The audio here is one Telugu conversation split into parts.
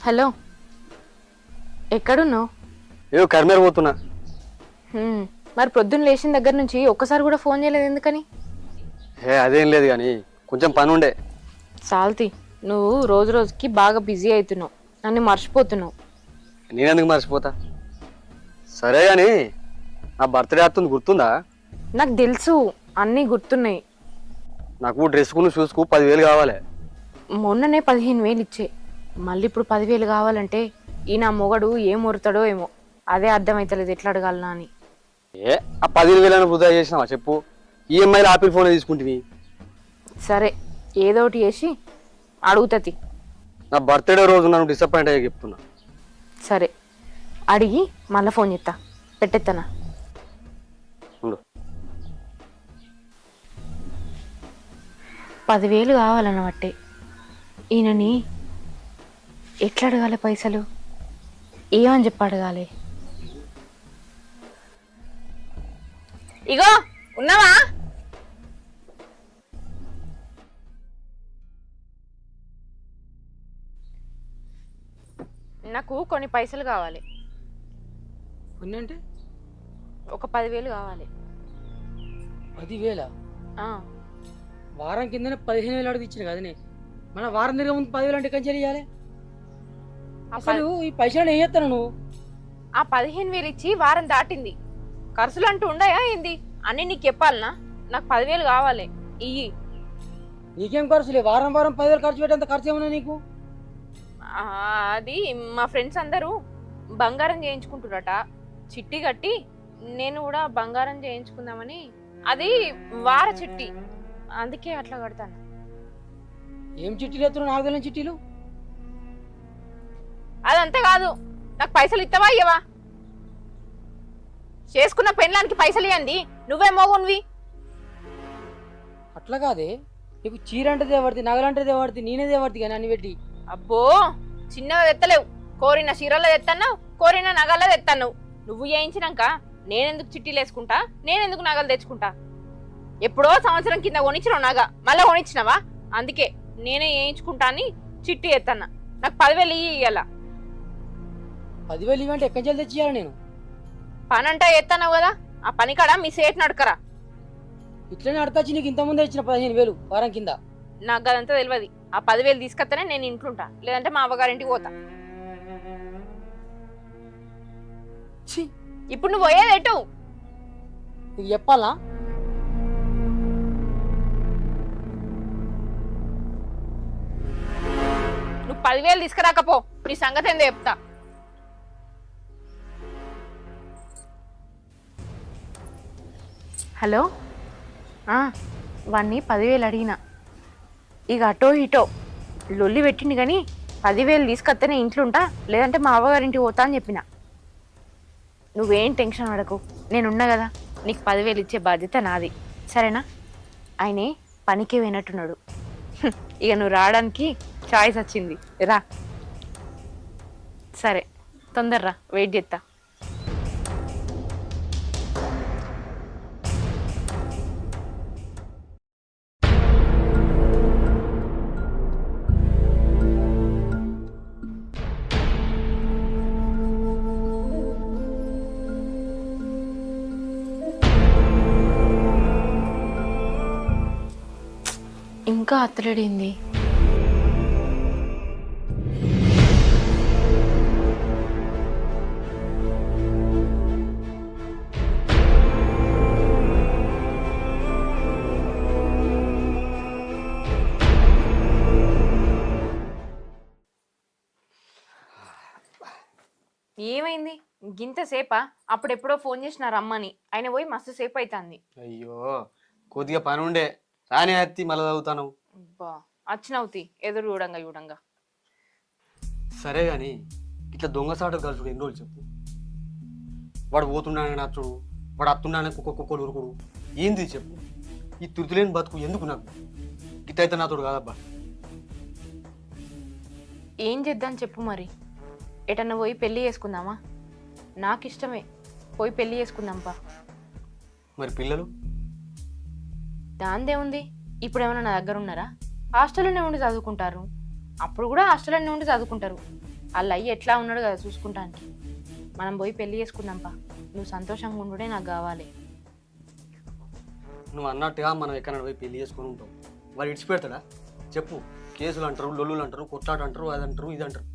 హలో, ఎక్కడున్నావు? ఏదో కర్మేర పోతున్నా. మరి పొద్దున్న లేచిన దగ్గర నుంచి ఒక్కసారి కూడా ఫోన్ చేయలేదు ఎందుకని? అదేం లేదు కానీ కొంచెం పని ఉండే. సాల్తి, నువ్వు రోజు రోజుకి బాగా బిజీ అవుతున్నావు, నన్ను మర్చిపోతున్నావు. నేనెందుకు మర్చిపోతా? సరే కానీ నా బర్త్డే వస్తుంది, గుర్తుందా? నాకు తెలుసు, అన్నీ గుర్తున్నాయి. నాకు డ్రెస్కు షూస్కు 10,000 కావాలి. మొన్ననే 15,000 ఇచ్చే, మళ్ళీ ఇప్పుడు 10,000 కావాలంటే ఈ నా మొగడు ఏం మురుతాడో ఏమో, అదే అర్థమైతలేదు ఎట్లా అడగాలనా అని. ఆ 15,000 వృధా చేసినావా చెప్పు? ఈఎంఐలో ఆపిల్ ఫోన్ తీసుకుంటుంది. సరే, ఏదో ఒకటి చేసి అడుగుతుంది. నా బర్త్డే రోజు నన్ను డిసప్పాయింట్ అయ్యే చెప్తున్నా. సరే, అడిగి మళ్ళీ ఫోన్ చేస్తా, పెట్టేస్తానా? 10,000 కావాలన్నమాటే. ఈయనని ఎట్లా అడగాలి పైసలు? ఏమని చెప్పి అడగాలి? ఇగో ఉన్నావా? నాకు కొన్ని పైసలు కావాలి. కొన్ని అంటే ఒక 10,000 కావాలి. 10,000? వారం కిందనే 15,000 అడిగి ఇచ్చిన కదనే. మన వారం తిరిగే ముందు 10,000 అంటే కంచెలు ఇవ్వాలి. అసలు ఈ పైసలు ఏం చేస్తాను నువ్వు? ఆ 15,000 ఇచ్చి వారం దాటింది, ఖర్చులు అంటూ ఉండయా ఏంది? అన్నీ నీకు చెప్పాలనా? నాకు 10,000 కావాలి, ఇయ్యి. నీకేం ఖర్చులే? వారం వారం 10,000 ఖర్చు పెట్టేంత ఖర్చు ఏమన్నా నీకు? అది మా ఫ్రెండ్స్ అందరూ బంగారం చేయించుకుంటున్నట, చిట్టి కట్టి నేను కూడా బంగారం చేయించుకుందామని. అది వార చిట్టి, అందుకే అట్లా కడతాను. ఏం చిట్టీలు ఎత్తున్నా? నాకు తెలియని చిట్టీలు. అదంతా కాదు, నాకు పైసలు ఇస్తావా ఇయ్యవా? చేసుకున్న పెళ్ళానికి పైసలు ఇవ్వండి, నువ్వే మోగునివి. అట్లా కాదే, నీకు చీర అంటే దేవాడితే, నగలంటే దేవాడితే, నేనే దేవాడితే కానీ అన్ని పెట్టి. అబ్బో, చిన్నగా తెత్తలేవు. కోరిన చీరల్లో తెత్తన్నావు, కోరిన నగల్లో తెత్తన్నావు. నువ్వు చేయించినాక నేనెందుకు చిట్టీలు వేసుకుంటా, నేనెందుకు నగలు తెచ్చుకుంటా? ఎప్పుడో సంవత్సరం కింద కొనిచ్చినావు నగ, మళ్ళీ కొనిచ్చినావా? అందుకే నేనే వేయించుకుంటా అని చిట్టి ఎత్తన్నా. నాకు 10,000 ఇయ్యాల. 10,000 ఇవ్వంటే ఎక్కడి నుంచి తెచ్చియాలి నేను? పని అంటే ఎత్తన్నావు కదా, ఆ పని కాడ మీ సేట్ నడకరా. ఇట్లనే అడతాచి నీకు ఇంతకుముందే ఇచ్చిన 15,000 వారం కింద. నాకు అదంతా తెలియదు. ఆ 10,000 తీసుకొస్తేనే నేను ఇంట్లుంటా, లేదంటే మా అవ్వగారింటికి పోతా. ఇప్పుడు నువ్వు పోయేది ఎటు? నీకు చెప్పాలా? నువ్వు 10,000 తీసుకురాకపో, నీ సంగతి ఏందో చెప్తా. హలో, వాడిని 10,000 అడిగినా, ఇక అటో ఇటో లొల్లి పెట్టింది కానీ 10,000 తీసుకొస్తేనే ఇంట్లుంటా, లేదంటే మా అవ్వగారింటికి పోతా అని చెప్పిన. నువ్వేం టెన్షన్ పడకు, నేనున్నా కదా, నీకు 10,000 ఇచ్చే బాధ్యత నాది, సరేనా? ఆయనే పనికి పోయినట్టున్నాడు. ఇక నువ్వు రావడానికి చాయిస్ వచ్చింది, రా. సరే, తొందరరా, వెయిట్ చేస్తా. ఇంకా అత్తలేడింది. ఏమైంది గింతసేపా? అప్పుడెప్పుడో ఫోన్ చేసినారు అమ్మని, ఆయన పోయి మస్తు సేపు అవుతుంది. అయ్యో, కొద్దిగా పని ఉండే, రానే అత్తి మళ్ళీ చదువుతాను. అబ్బా, వచ్చినవుతి ఎదురు చూడంగా చూడంగా. సరే కానీ ఇట్లా దొంగసాటలు కలుసుడు ఎన్ని రోజులు చెప్పు? వాడు పోతున్నాడని నచ్చుడు, వాడు అత్తున్నాడని కుక్కలు ఉరుకుడు, ఏంది చెప్పు? ఈ తుర్తులేని బతుకు ఎందుకు నాకు? ఇట్లయితే నాతోడు కాదబ్బా. ఏం చేద్దాం చెప్పు మరి? ఎటన్నా పోయి పెళ్లి చేసుకుందామా? నాకు ఇష్టమే, పోయి పెళ్లి చేసుకుందాంపా. మరి పిల్లలు? దాందే ఉంది, ఇప్పుడు ఏమైనా నా దగ్గర ఉన్నారా? హాస్టల్లోనే ఉండి చదువుకుంటారు, అప్పుడు కూడా హాస్టల్లోనే ఉండి చదువుకుంటారు. వాళ్ళ అయ్యి ఎట్లా ఉన్నాడు కదా చూసుకుంటానికి. మనం పోయి పెళ్లి చేసుకుందాంపా. నువ్వు సంతోషంగా ఉండుడే నాకు కావాలి. నువ్వు అన్నట్టుగా మనం ఎక్కడ పోయి పెళ్లి చేసుకొని ఉంటాం. వాడు ఇడిచిపెడతాడా చెప్పు? కేసులు అంటారు, లొల్లులు అంటారు, కొట్లాట అంటారు, అది అంటారు, ఇది అంటారు.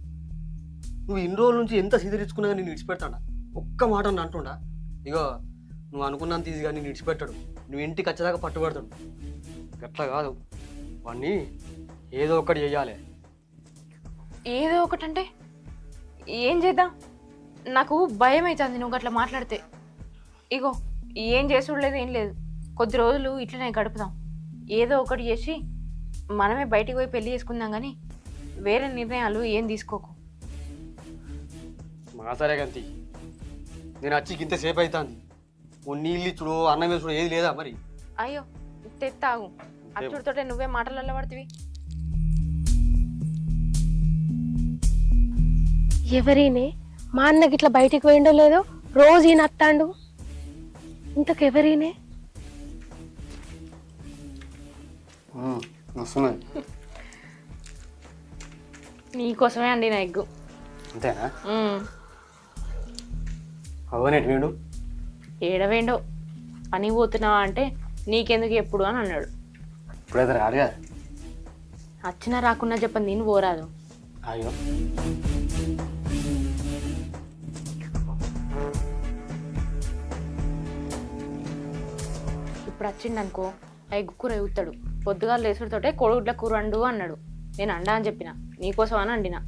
నువ్వు ఇన్ని రోజుల నుంచి ఎంత సిద్ధరించుకున్నా నేను ఇడిచిపెడతాడా? ఒక్క మాట అని అంటుండా? ఇగో నువ్వు అనుకున్నంత ఈజీగా నేను ఇడిచిపెట్టాడు. నువ్వు ఇంటికి వచ్చేదాకా పట్టుబడతాడు. గట్లా కాదు, వాడిని ఏదో ఒకటి చెయ్యాలి. ఏదో ఒకటంటే ఏం చేద్దాం? నాకు భయం అవుతుంది నువ్వు అట్లా మాట్లాడితే. ఇగో ఏం చేసుడు లేదు, ఏం లేదు. కొద్ది రోజులు ఇట్లనే గడుపుదాం. ఏదో ఒకటి చేసి మనమే బయటికి పోయి పెళ్లి చేసుకుందాం, కానీ వేరే నిర్ణయాలు ఏం తీసుకోకు. మా సరే గంతి, నేను వచ్చి ఇంతసేపు అవుతుంది. ఓ నీళ్ళు ఇచ్చుడు, అన్నం వేసుడు ఏది లేదా మరి? అయ్యో తెత్తాగు, అచ్చుడితోటే నువ్వే మాటలలో పడుతుంది. ఎవరినే మా అన్నకి ఇట్లా బయటికి పోయిండో లేదో రోజు ఈయన అత్తాండు. ఇంతకెవరినే? వస్తున్నది. నీకోసమే అండి నా ఎగ్గు. అంతేనా? అవనేటి వీడు ఏడవేండో పని పోతున్నావా అంటే నీకెందుకు ఎప్పుడు అని అన్నాడు. ఇప్పుడైతే రాడుగా. వచ్చినా రాకున్నా చెప్పండి, నేను పోరాదు. అయ్యో ఇప్పుడు వచ్చిండు అనుకో, ఆ ఎగ్గు కూర ఎగుతాడు. పొద్దుగా లేసుడితోటే కోడిగుడ్ల కూర వండు అన్నాడు. నేను అండా అని చెప్పిన, నీకోసం అని అండినా.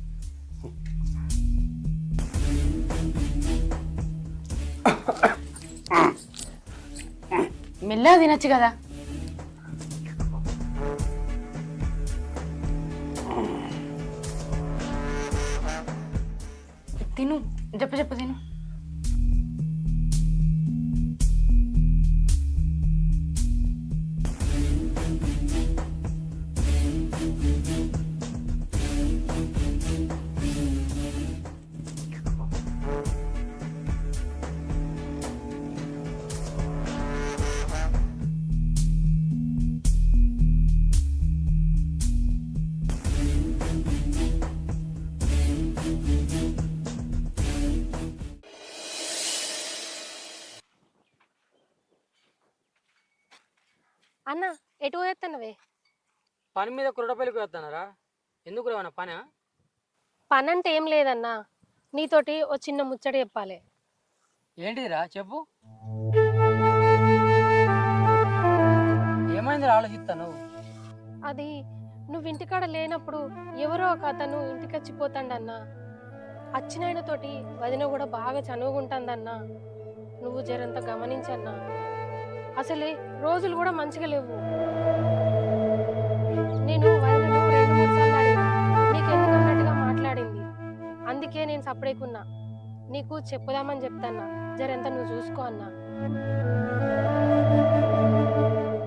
మెల్లగా తినచ్చు కదా. తిను, చెప్ప తిను. అన్న ఎటు పోయేత్తన్నవే? పని మీద కురటపల్లికి వస్తున్నారా? ఎందుకు రేవన్నా పనా? పని అంటే ఏం లేదన్నా, నీతోటి ఓ చిన్న ముచ్చట చెప్పాలి. ఏంటిదిరా చెప్పు. ఏమైందిరా ఆలోచిస్తాను? అది నువ్వు ఇంటికాడ లేనప్పుడు ఎవరో ఒక అతను ఇంటికి వచ్చిపోతాడన్నా. అచ్చినాయనతోటి వదిన కూడా బాగా చనువుకుంటుందన్నా. నువ్వు జరంత గమనించన్నా. అసలే రోజులు కూడా మంచిగా లేవు. నేను వదినను 2-3 సార్లు అడిగినా, నీకెందుకు అన్నట్టుగా మాట్లాడింది. అందుకే నేను సపరేకున్నా. నీకు చెప్పుదామని చెప్తాన్నా, జరంత నువ్వు చూసుకో అన్నా.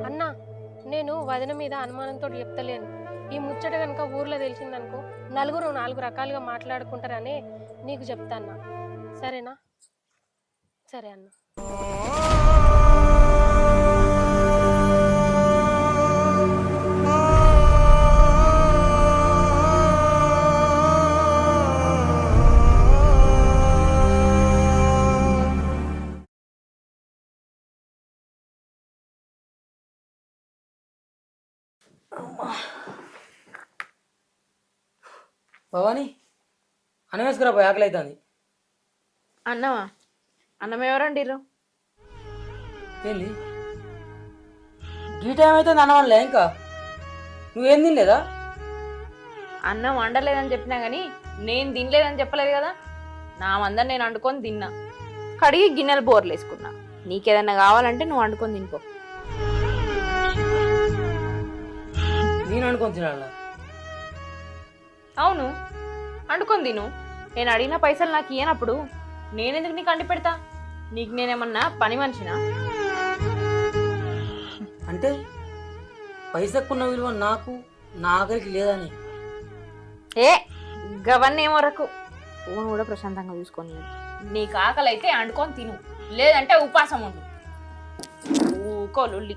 అన్నా, నేను వదిన మీద అనుమానంతో చెప్తలేను. ఈ ముచ్చట కనుక ఊర్లో తెలిసిందనుకో, నలుగురు 4 రకాలుగా మాట్లాడుకుంటారనే నీకు చెప్తాన్నా. సరేనా? సరే అన్న. భవానీ అన్నం వేసుకురా పోయి, ఆకలి అవుతుంది. అన్నమా? అన్నం ఎవరండిర్రు? ఏంది ఈ టైం అయితే అన్నవాళ్ళే? ఇంకా నువ్వేం తినలేదా? అన్నం వండలేదని చెప్పినా కానీ నేను తినలేదని చెప్పలేదు కదా. నా మందరం నేను వండుకొని తిన్నా. కడిగి గిన్నెలు బోర్లు వేసుకున్నా. నీకేదన్నా కావాలంటే నువ్వు వండుకొని తినుకో. నేను అనుకొని తినాలా? అవును, వండుకొని తిను. నేను అడిగిన పైసలు నాకు ఇయ్యనప్పుడు నేనెందుకు నీకు అండి పెడతా? నీకు నేనేమన్నా పని మనిషినా? అంటే పైసక్కున్న విలువ నాకు నా ఆఖరికి లేదని? ఏ గవన్నీ వరకు ఫోన్ కూడా ప్రశాంతంగా చూసుకొని, నీకు ఆకలి అయితే వండుకొని తిను, లేదంటే ఉపాసం ఉండు. ఊకోలుల్లి.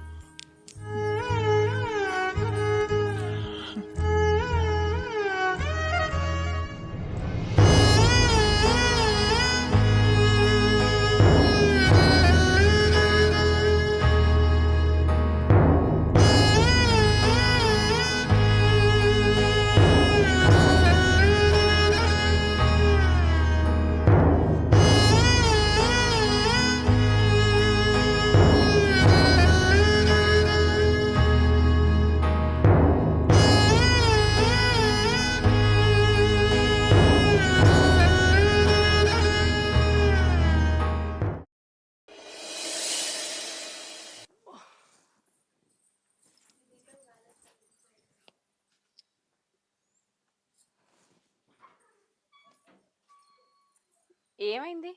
ఏమైంది?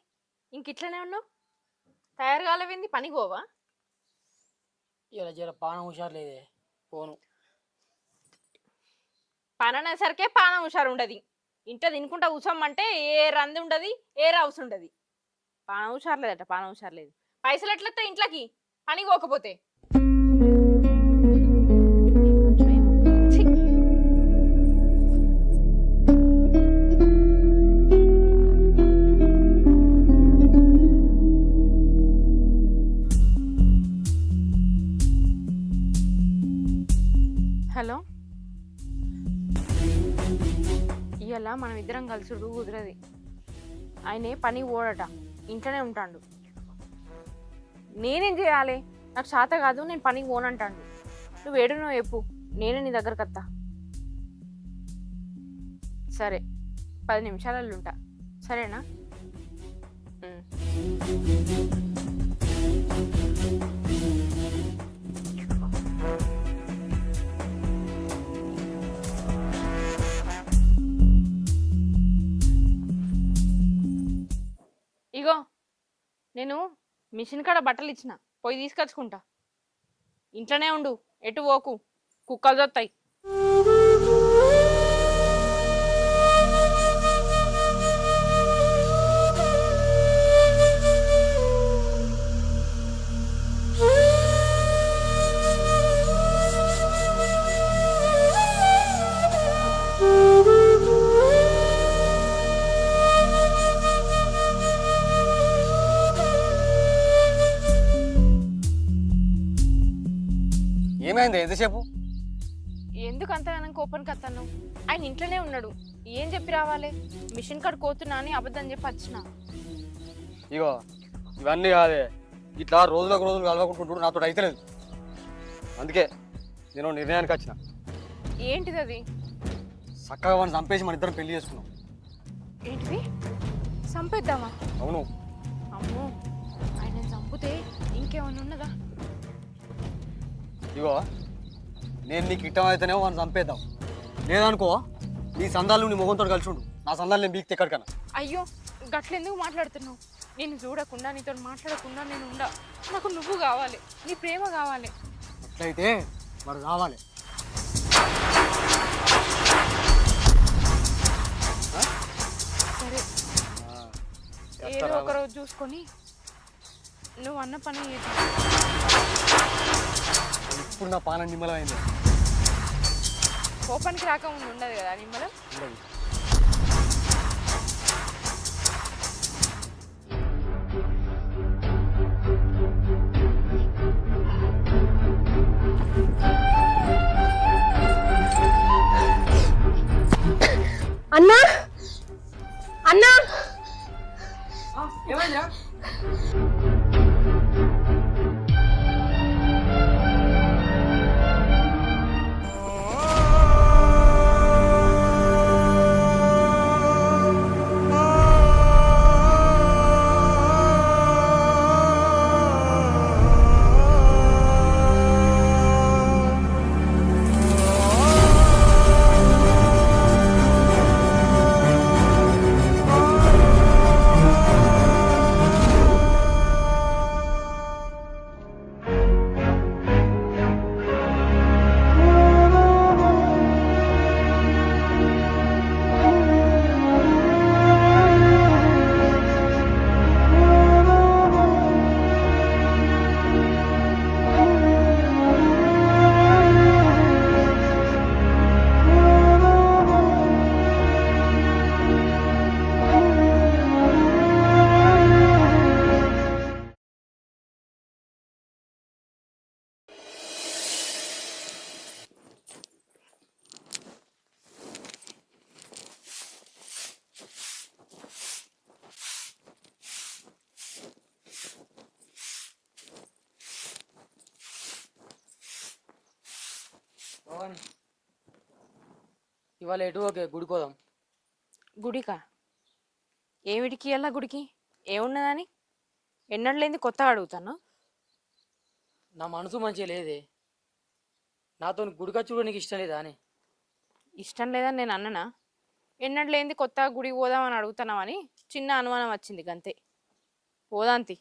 ఇంక ఇట్లనే ఉన్నావు? తయారు కాలేవింది? పనికి పోవా? ఇలా జర పానం హుషారు లేదే పోను. పని అనేసరికే పానం హుషారు ఉండదు. ఇంట్లో తినుకుంటా కూర్చోమంటే ఏ రంది ఉండదు, ఏ రౌస్ ఉండదు. పానం హుషారు లేదట, పానం హుషారు లేదు. పైసలు ఎట్లెత్తా ఇంట్లోకి పనికి పోకపోతే? ఛీ. హలో, ఇవాళ మనం ఇద్దరం కలిసి కుదరది. ఆయనే పని పోడట, ఇంట్లోనే ఉంటాడు. నేనేం చేయాలి? నాకు చేత కాదు, నేను పనికి పోనంటాడు. నువ్వు ఏడునో చెప్పు, నేనే నీ దగ్గరకు వస్తా. సరే, 10 నిమిషాలలో ఉంటా. సరేనా? ఇగో, నేను మిషన్ కాడ బట్టలు ఇచ్చిన, పోయి తీసుకొచ్చుకుంటా. ఇంట్లోనే ఉండు, ఎటు పోకు, కుక్కలు దొత్తాయి. ఏమైంది ఎంతసేపు? ఎందుకు అంతగానం కోపానికి వస్తాను? ఆయన ఇంట్లోనే ఉన్నాడు, ఏం చెప్పి రావాలి? మిషన్ కాడ కోతున్నా అని అబద్ధం చెప్పి వచ్చిన. ఇగో ఇవన్నీ కాదే, ఇట్లా రోజులకు రోజులు కలవకుంటుంటాడు నాతో అయితే లేదు. అందుకే నేను నిర్ణయానికి వచ్చిన. ఏంటిది అది? చక్కగా వాడిని చంపేసి మన ఇద్దరం పెళ్లి చేసుకున్నాం. ఏంటిది? చంపేద్దామా? అవును. అమ్మో, ఆయన చంపితే ఇంకేమన్నా ఉన్నదా? ఇగో నేను నీకు ఇట్టం అయితేనేమో వాడిని చంపేద్దాం, లేదనుకో నీ సందాలు నీ మొగంతో కలిసి ఉండు, నా సందాలు నేను బీక్తే ఎక్కడికన్నా. అయ్యో, గట్లెందుకు మాట్లాడుతున్నావు? నేను చూడకుండా, నీతో మాట్లాడకుండా నేను ఉండా. నాకు నువ్వు కావాలి, నీ ప్రేమ కావాలి. అట్లయితే వాడు కావాలి. సరే, ఏదో ఒక రోజు చూసుకొని నువ్వు అన్న పని చేద్దాం. ఇప్పుడు నా పాలన నిమ్మలమైంది. కోపానికి రాకముందు ఉండదు కదా నిమ్మలం? ఉండదు. అన్నా, అన్నా, ఏమైందిరా? ఇవాళ ఎటు ఓకే గుడికోదాం. గుడికా? ఏమిటికి అలా గుడికి? ఏమున్నదని? ఎన్నడలేంది కొత్తగా అడుగుతాను. నా మనసు మంచిగా లేదే, నాతో గుడికొచ్చి కూడా నీకు ఇష్టం లేదా అని? ఇష్టం లేదని నేను అన్ననా? ఎన్నడు లేనిది కొత్తగా గుడికి పోదామని అడుగుతున్నామని చిన్న అనుమానం వచ్చింది గంతే. పోదాంతి.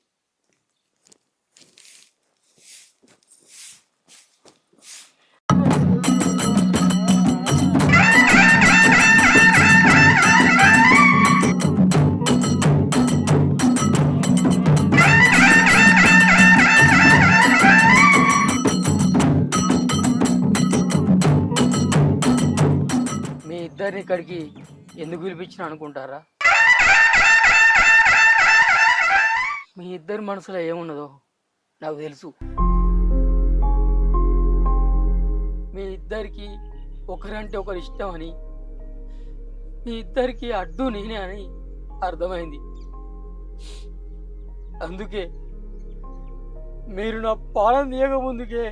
మీ ఇద్దరిని ఇక్కడికి ఎందుకు పిలిపించిన అనుకుంటారా? మీ ఇద్దరి మనసులో ఏమున్నదో నాకు తెలుసు. మీ ఇద్దరికి ఒకరంటే ఒకరు ఇష్టం అని, మీ ఇద్దరికి అడ్డు నేనే అని అర్థమైంది. అందుకే మీరు నా పాలన తీయక ముందుకే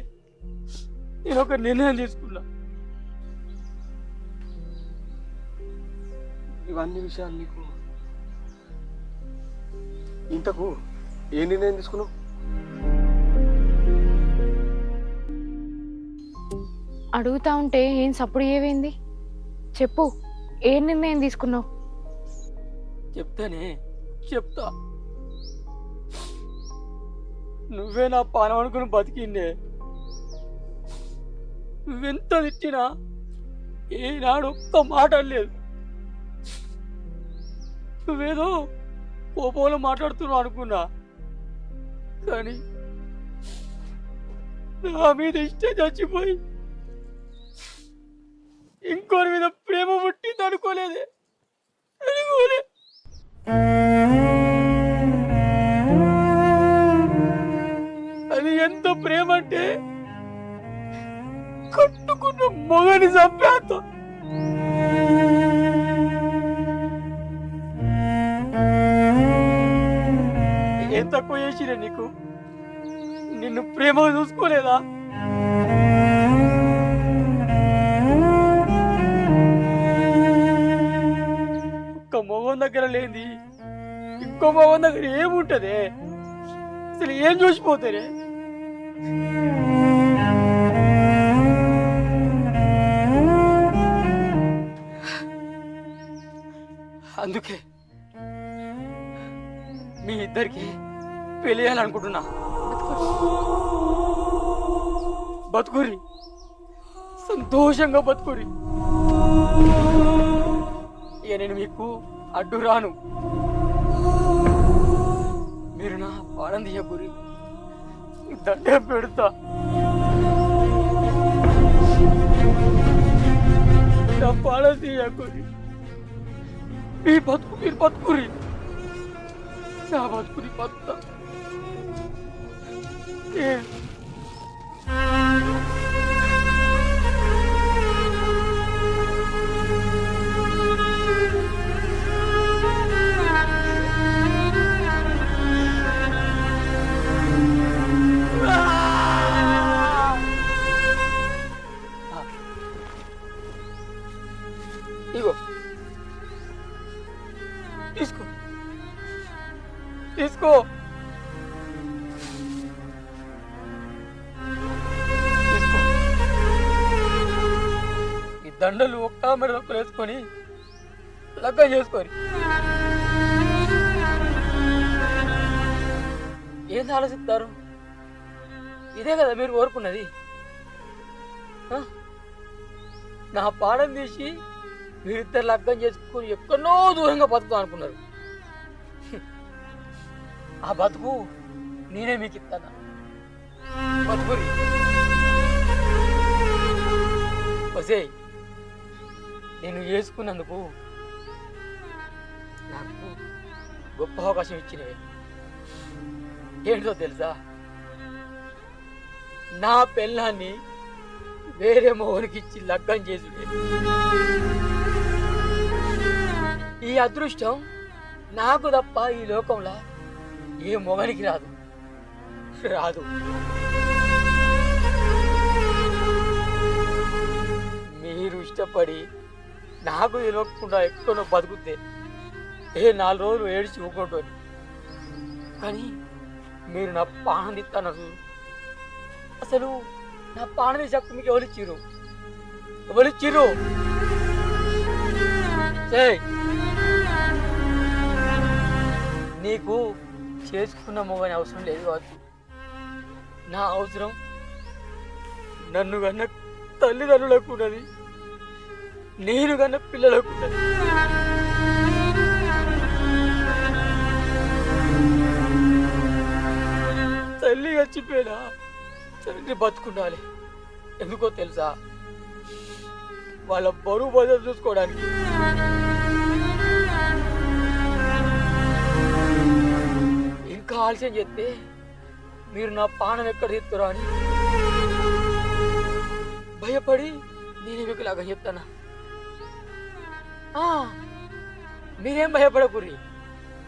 నేను ఒక నిర్ణయం తీసుకున్నా. ఇవన్నీ విషయాలు నీకు ఇంతకు ఏ నిర్ణయం తీసుకున్నావు? అడుగుతా ఉంటే ఏం సప్పుడు ఏమైంది చెప్పు. ఏ నిర్ణయం తీసుకున్నావు? చెప్తానే, చెప్తా. నువ్వే నా పానం అనుకుని బతికిండే. నువ్వెంత తిట్టినా ఏనాడు ఒక్క మాట లేదు. నువ్వేదో కోపంలో మాట్లాడుతున్నావు అనుకున్నా, కానీ నా మీద ఇష్టం చచ్చిపోయి ఇంకోరి మీద ప్రేమ పుట్టింది అనుకోలేదే. అది ఎంత ప్రేమ అంటే కట్టుకున్న మొగని చంపేత. ఏం తక్కువ చేసిరే నీకు? నిన్ను ప్రేమగా చూసుకోలేదా? ఒక్క మొగం దగ్గర లేని ఇంకో మొగం దగ్గర ఏముంటదే? అసలు ఏం చూసిపోతారే? అందుకే మీ ఇద్దరికి పెళ్లి చేయాలనుకుంటున్నా. బతుకురి, సంతోషంగా బతుకురి. ఇక నేను మీకు అడ్డు రాను. మీరు నా పాడం తీయకురి, దండం పెడతా. నా పాడం తీయకురి. మీ బతుకు మీరు బతుకురి, నా బతుకుని బతుకుతా. ఇగో తీసుకో, తీసుకో. తీసుకో. ఈ దండలు ఒక్క మెడకు వేసుకొని లగ్గం చేసుకొని ఏంది ఆలోచిస్తారు? ఇదే కదా మీరు కోరుకున్నది. నా పాడం తీసి మీరిద్దరు లగ్గం చేసుకొని ఎక్కడో దూరంగా బతుకుతాం అనుకున్నారు. ఆ బతుకు నేనే మీకు ఇస్తాను. బతుకురి. వసే, నేను చేసుకున్నందుకు నాకు గొప్ప అవకాశం ఇచ్చినవే. ఏంటో తెలుసా? నా పెళ్ళాన్ని వేరే మొగనికి ఇచ్చి లగ్గం చేసుడే. ఈ అదృష్టం నాకు తప్ప ఈ లోకంలో ఏ మొగనికి రాదు. మీరు ఇష్టపడి నాకు తెలియకుండా ఎక్కడో బతుకుతే 4 రోజులు ఏడిచి ఊకుంటుంది. కానీ మీరు నా ప్రాణం తీస్తున్నారు. అసలు నా ప్రాణం తీసే మీకు ఎవరిచ్చిర్రు? ఏయ్! నీకు చేసుకున్న మొగని అవసరం లేదు కావచ్చు. నా అవసరం నన్ను కన్నా తల్లిదండ్రులకు ఉన్నది, నేను కన్నా పిల్లలకు ఉన్నది. తల్లి చచ్చిపోయినా తండ్రి బతుకుండాలి. ఎందుకో తెలుసా? వాళ్ళ బరువు బదులు చూసుకోవడానికి. ఇంకా ఆలస్యం చేస్తే మీరు నా పానం ఎక్కడ తీస్తారో అని భయపడి నేను మీకు లాగా చెప్తానా? మీరేం భయపడకుర్రి,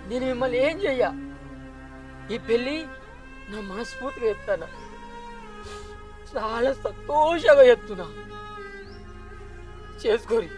నేను మిమ్మల్ని ఏం చెయ్య. ఈ పెళ్ళి నా మనస్ఫూర్తిగా చెప్తానా, చాలా సంతోషంగా చెప్తున్నా. చేసుకోరి.